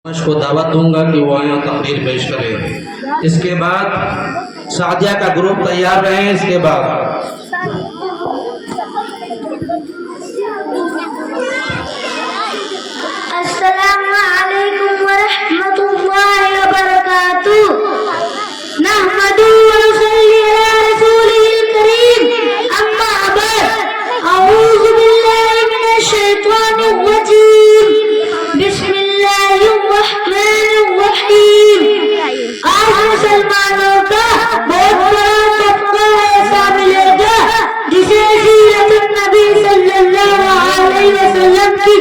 کو دعوت دوں گا کہ وہ آیا تقریر پیش کرے. اس کے بعد سعدیہ کا گروپ تیار رہیں. اس کے بعد السلام علیکم ورحمۃ اللہ وبرکاتہ. نحمده ونصلي على رسوله الكريم. اما بعد اعوذ باللہ من الشیطان الرجیم. بسم اللہ الرحمن الرحیم. آج مسلمانوں کا بہت بڑا طبقہ ایسا ملے گا جسے سیرت النبی صلی اللہ علیہ وسلم کی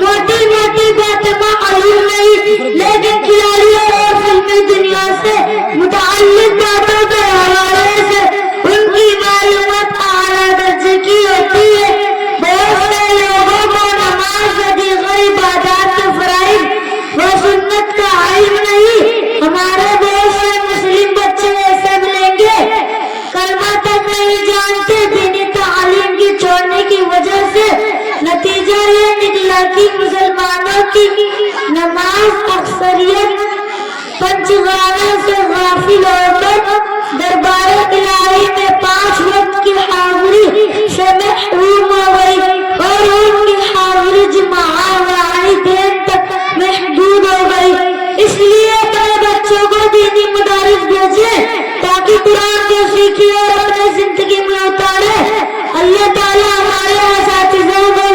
موٹی موٹی باتیں معلوم نہیں، لیکن کھلاڑیوں اور فلمی دنیا سے متعلق باتوں کے حوالے سے ان کی معلومات اعلیٰ درجے کی ہوتی ہے. بہت سے لوگوں کو نماز و دیگر عبادات کے فرائض و سنت کا علم نہیں. ہمارے بہت سے مسلم بچے ایسے ملیں گے کلمہ تک نہیں جانتے. دینی تعلیم کی چھوڑنے کی وجہ سے نتیجہ یہ نکلا کہ مسلمانوں کی نماز اکثریت پنچگانوں سے غافل ہو کر دربار الہی میں 5 وقت کی حاضری سے محروم ہو گئی اور ان کی حاضری جماعت والی دین تک محدود ہو گئی. اس لیے اپنے بچوں کو دینی مدارس بھیجیں تاکہ قرآن کو سیکھیں اور اپنے زندگی میں اتارے. اللہ تعالیٰ ہمارے اساتذہ کو